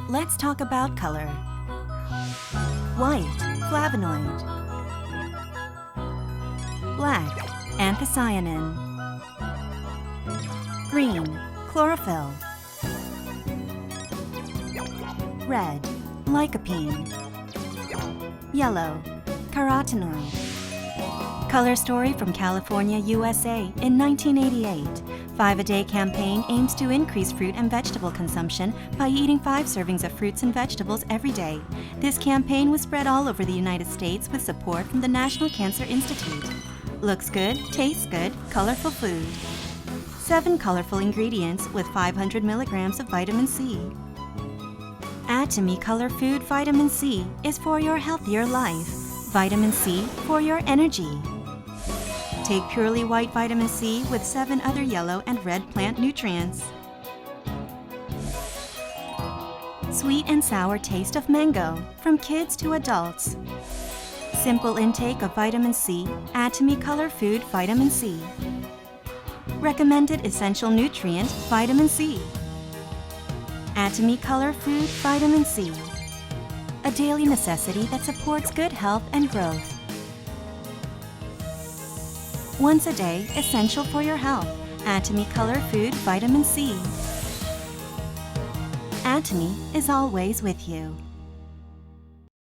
Let's talk about color. White, flavonoid. Black, anthocyanin. Green, chlorophyll. Red, lycopene. Yellow, carotenoid. Color story from California, USA in 1988. 5-a-Day campaign aims to increase fruit and vegetable consumption by eating 5 servings of fruits and vegetables every day. This campaign was spread all over the United States with support from the National Cancer Institute. Looks good, tastes good, colorful food. 7 colorful ingredients with 500 milligrams of vitamin C. Atomy Color Food Vitamin C is for your healthier life. Vitamin C for your energy. Take purely white vitamin C with 7 other yellow and red plant nutrients. Sweet and sour taste of mango, from kids to adults. Simple intake of vitamin C, Atomy Color Food Vitamin C. Recommended essential nutrient, vitamin C. Atomy Color Food Vitamin C. A daily necessity that supports good health and growth. Once a day, essential for your health. Atomy Color Food Vitamin C. Atomy is always with you.